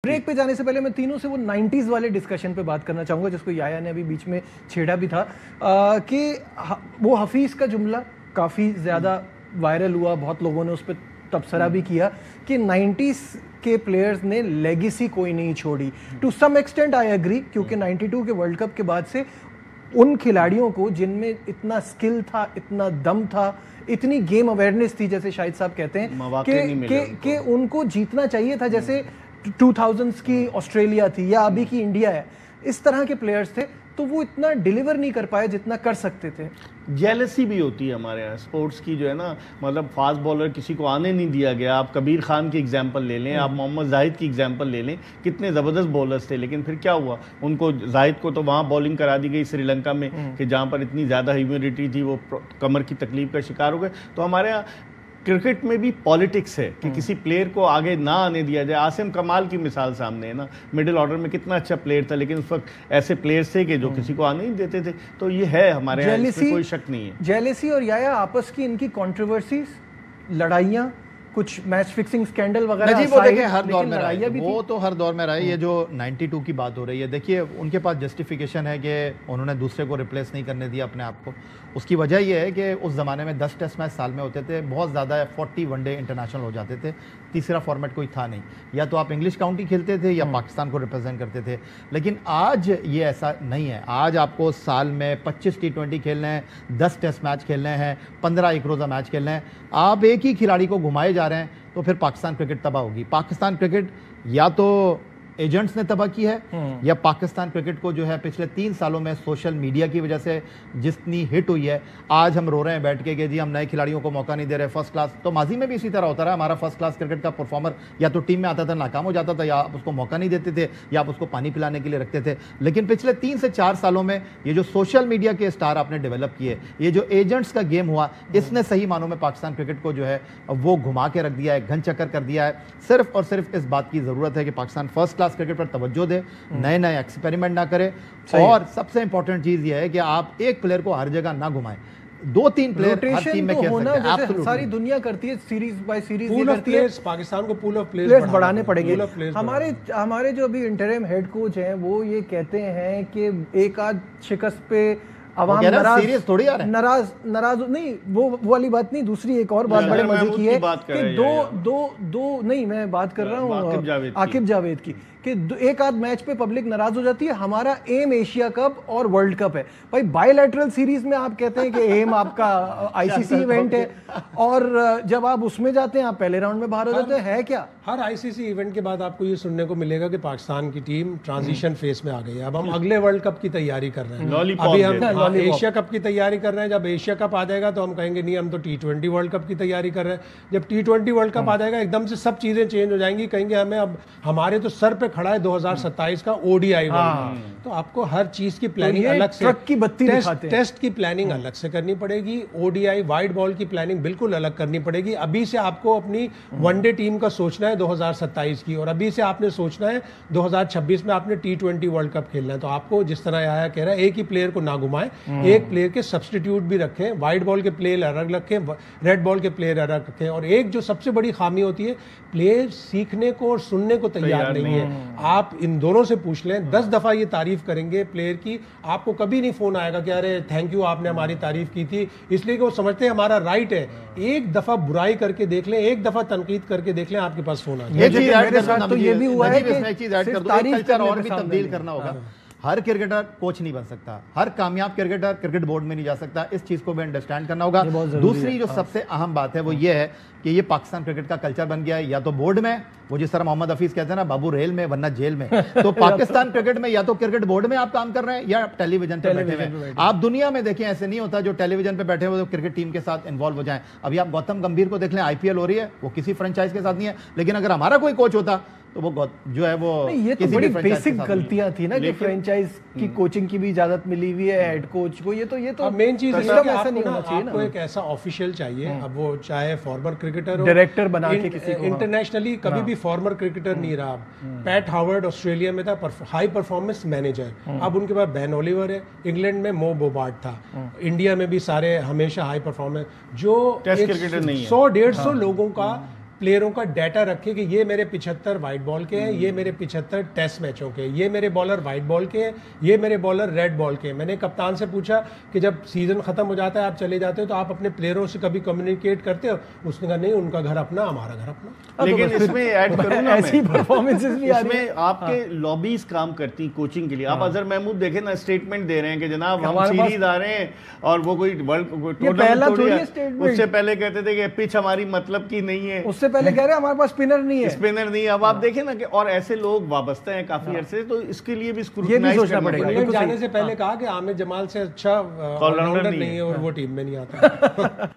Break पे जाने से पहले मैं तीनों से वो 90s वाले डिस्कशन पे बात करना चाहूँगा जिसको याया ने अभी बीच में छेड़ा भी था कि वो हफीज़ का जुमला काफ़ी ज़्यादा वायरल हुआ, बहुत लोगों ने उस पर तबसरा भी किया कि 90s के प्लेयर्स ने लेगेसी कोई नहीं छोड़ी। To some extent I agree, क्योंकि 92 के वर्ल्ड कप के बाद से उन खिलाड़ियों को जिनमें इतना स्किल था, इतना दम था, इतनी गेम अवेयरनेस थी, जैसे शाहिद साहब कहते हैं कि उनको जीतना चाहिए था, जैसे 2000s की ऑस्ट्रेलिया थी या अभी की इंडिया है, इस तरह के प्लेयर्स थे, तो वो इतना डिलीवर नहीं कर पाए जितना कर सकते थे। जेलसी भी होती है हमारे यहाँ स्पोर्ट्स की, जो है ना, मतलब फास्ट बॉलर किसी को आने नहीं दिया गया। आप कबीर खान की एग्जांपल ले लें, आप मोहम्मद जाहिद की एग्जांपल ले लें, कितने ज़बरदस्त बॉलर्स थे, लेकिन फिर क्या हुआ, उनको जाहिद को तो वहाँ बॉलिंग करा दी गई श्रीलंका में कि जहाँ पर इतनी ज़्यादा ह्यूमिडिटी थी, वो कमर की तकलीफ का शिकार हो गए। तो हमारे यहाँ क्रिकेट में भी पॉलिटिक्स है कि किसी प्लेयर को आगे ना आने दिया जाए। आसिम कमाल की मिसाल सामने है ना, मिडिल ऑर्डर में कितना अच्छा प्लेयर था, लेकिन उस वक्त ऐसे प्लेयर्स थे कि जो किसी को आने नहीं देते थे। तो ये है हमारे यहाँ, इसमें कोई शक नहीं है। जेलेसी और याया आपस की इनकी कंट्रोवर्सीज, लड़ाइयाँ, कुछ मैच फिक्सिंग स्कैंडल वगैरह, वो देखिए हर दौर में रहा है, वो तो हर दौर में रहा है। ये जो 92 की बात हो रही है, देखिए उनके पास जस्टिफिकेशन है कि उन्होंने दूसरे को रिप्लेस नहीं करने दिया अपने आप को। उसकी वजह ये है कि उस ज़माने में 10 टेस्ट मैच साल में होते थे, बहुत ज़्यादा 40 वनडे इंटरनेशनल हो जाते थे, तीसरा फॉर्मेट कोई था नहीं, या तो आप इंग्लिश काउंटी खेलते थे या पाकिस्तान को रिप्रेजेंट करते थे। लेकिन आज ये ऐसा नहीं है। आज आपको साल में 25 T20 खेलने हैं, 10 टेस्ट मैच खेलने हैं, 15 एक रोज़ा मैच खेलने हैं। आप एक ही खिलाड़ी को घुमाए जा रहे हैं, तो फिर पाकिस्तान क्रिकेट तबाह होगी। पाकिस्तान क्रिकेट या तो एजेंट्स ने तबाह की है, या पाकिस्तान क्रिकेट को जो है पिछले 3 सालों में सोशल मीडिया की वजह से जितनी हिट हुई है, आज हम रो रहे हैं बैठ के कि जी हम नए खिलाड़ियों को मौका नहीं दे रहे फर्स्ट क्लास। तो माजी में भी इसी तरह होता रहा। हमारा फर्स्ट क्लास क्रिकेट का परफॉर्मर या तो टीम में आता था, नाकाम हो जाता था, या आप उसको मौका नहीं देते थे, या आप उसको पानी पिलाने के लिए रखते थे। लेकिन पिछले 3 से 4 सालों में ये जो सोशल मीडिया के स्टार आपने डेवलप किए, ये जो एजेंट्स का गेम हुआ, इसने सही मानों में पाकिस्तान क्रिकेट को जो है वो घुमा के रख दिया है, घन चक्कर कर दिया है। सिर्फ और सिर्फ इस बात की ज़रूरत है कि पाकिस्तान फर्स्ट क्लास क्रिकेट पर तवज्जो दे, नए नए एक्सपेरिमेंट ना करे, और सबसे इंपॉर्टेंट चीज ये है कि आप एक प्लेयर को हर जगह ना घुमाएं। 2-3 प्लेयर हर टीम में खेल सकते हैं। जैसे सारी दुनिया करती है, series by series pool of players, Pakistan को पूल ऑफ प्लेयर्स बढ़ाने पड़ेंगे। हमारे जो अभी इंटरिम हेड कोच हैं वो ये कहते हैं कि एक आध शिकस्त पे अवाम नाराज नहीं, वो वाली बात नहीं, दूसरी एक और बात बड़े मजे की है कि दो नहीं, मैं बात कर रहा हूँ आकिब जावेद की, कि एक आध मैच पे पब्लिक नाराज हो जाती है। हमारा एम एशिया कप और वर्ल्ड कप है भाई। बायलैटरल सीरीज में आप कहते हैं कि एम आपका आईसीसी इवेंट है, और जब आप उसमें जाते हैं आप पहले राउंड में बाहर हो जाते हैं। है क्या? हर आईसीसी इवेंट के बाद आपको ये सुनने को मिलेगा कि पाकिस्तान की टीम ट्रांजिशन फेज में आ गई है। अब हम अगले वर्ल्ड कप की तैयारी कर रहे हैं, अभी हम एशिया कप की तैयारी कर रहे हैं। जब एशिया कप आ जाएगा तो हम कहेंगे नहीं, हम तो T20 वर्ल्ड कप की तैयारी कर रहे हैं। जब T20 वर्ल्ड कप आ जाएगा एकदम से सब चीजें चेंज हो जाएंगी, कहेंगे हमें अब हमारे तो सर पे खड़ा है 2027 का ODI वर्ल्ड कप। तो आपको हर चीज की प्लानिंग अलग से, ट्रक की बत्ती टेस्ट की प्लानिंग अलग से करनी पड़ेगी, ODI वाइड बॉल की प्लानिंग बिल्कुल अलग करनी पड़ेगी। अभी से आपको अपनी वनडे टीम का सोचना है 2027 की, और अभी से आपने सोचना है 2026 में आपने T20 वर्ल्ड कप खेलना है। तो आपको जिस तरह आया कह रहा है, एक ही प्लेयर को ना घुमाएं, एक प्लेयर के सब्स्टिट्यूट भी रखें, वाइड बॉल के प्लेयर अलग रखें, रेड बॉल के प्लेयर अलग रखें। और एक जो सबसे बड़ी खामी होती है, प्लेयर सीखने को और सुनने को तैयार नहीं है। आप इन दोनों से पूछ लें, 10 दफा ये तारीफ करेंगे प्लेयर की, आपको कभी नहीं फोन आएगा कि अरे थैंक यू आपने हमारी तारीफ की थी, इसलिए कि वो समझते हैं हमारा राइट है। एक दफा बुराई करके देख लें, एक दफा तनकीद करके देख लें, आपके पास फोन आ जाए। तो ये भी हुआ है कि कल्चर और भी तब्दील करना होगा। हर क्रिकेटर कोच नहीं बन सकता, हर कामयाब क्रिकेटर क्रिकेट बोर्ड में नहीं जा सकता। इस चीज को भी अंडरस्टैंड करना होगा। दूसरी जो सबसे अहम बात है वो ये है कि ये पाकिस्तान क्रिकेट का कल्चर बन गया है, या तो बोर्ड में, वो जिस तरह मोहम्मद हफीज कहते हैं ना, बाबू रेल में वरना जेल में। तो पाकिस्तान क्रिकेट में या तो क्रिकेट बोर्ड में आप काम कर रहे हैं, या आप टेलीविजन पे बैठे हुए। आप दुनिया में देखें, ऐसे नहीं होता जो टेलीविजन पे बैठे हुए तो क्रिकेट टीम के साथ इन्वॉल्व हो जाएं। अभी आप गौतम गंभीर को देख लें, IPL हो रही है, वो किसी फ्रेंचाइज के साथ नहीं है, लेकिन अगर हमारा कोई कोच होता तो वो जो है वो ये तो बड़ी बेसिक गलतियां थी ना कि फ्रेंचाइज की कोचिंग की भी इजाजत मिली हुई है हेड कोच को। ये तो मेन चीज है कि ऐसा नहीं होना चाहिए ना, आपको एक ऐसा ऑफिशियल चाहिए। अब वो चाहे फॉर्मर क्रिकेटर हो, डायरेक्टर बना के किसी को, इंटरनेशनली कभी भी फॉर्मर क्रिकेटर नहीं रहा। पैट हावर्ड ऑस्ट्रेलिया में था, हाई परफॉर्मेंस मैनेजर। अब उनके पास बेन ओलिवर है, इंग्लैंड में मो बोबार्ट था, इंडिया में भी सारे हमेशा हाई परफॉर्मेंस। जो 100-150 लोगों का प्लेयरों का डाटा रखे कि ये मेरे 75 वाइट बॉल के हैं, ये मेरे 75 टेस्ट मैचों के, ये मेरे बॉलर वाइट बॉल के हैं, ये मेरे बॉलर रेड बॉल के हैं। मैंने कप्तान से पूछा कि जब सीजन खत्म हो जाता है, आप चले जाते हो, तो आप अपने प्लेयरों से कभी कम्युनिकेट करते हो? उसने कहा नहीं, उनका घर अपना, हमारा घर अपना। लेकिन इसमें ऐड करूं ना, ऐसी परफॉर्मेंसेस भी आ रही इसमें आपके लॉबीज काम करती कोचिंग के लिए। आप अजहर महमूद देखें ना, स्टेटमेंट दे रहे हैं कि जनाब हम सीरीज आ रहे हैं, और वो कोई वर्ल्ड टूर्नामेंट, उससे पहले कहते थे कि पिच हमारी मतलब की नहीं है, उससे पहले कह रहे हैं हमारे पास स्पिनर नहीं है, स्पिनर नहीं है। अब आप देखें ना कि और ऐसे लोग वाबस्ते हैं काफी अरसे, तो इसके लिए भी स्क्रूटनाइज सोचना पड़ेगा। इंग्लैंड जाने से पहले कहा कि आमिर जमाल से अच्छा ऑलराउंडर नहीं है और वो टीम में नहीं आता।